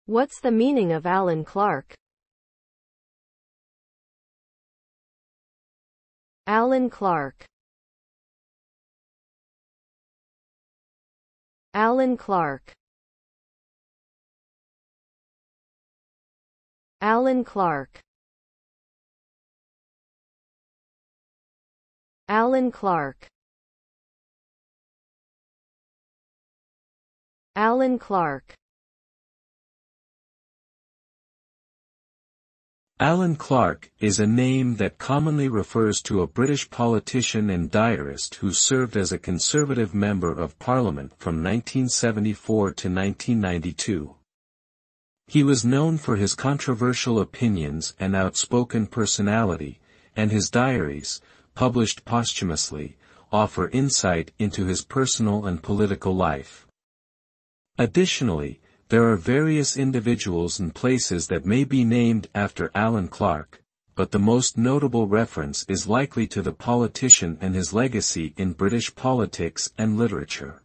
What's the meaning of Alan Clark? Alan Clark. Alan Clark. Alan Clark. Alan Clark. Alan Clark. Alan Clark is a name that commonly refers to a British politician and diarist who served as a Conservative Member of Parliament from 1974 to 1992. He was known for his controversial opinions and outspoken personality, and his diaries, published posthumously, offer insight into his personal and political life. Additionally, there are various individuals and places that may be named after Alan Clark, but the most notable reference is likely to the politician and his legacy in British politics and literature.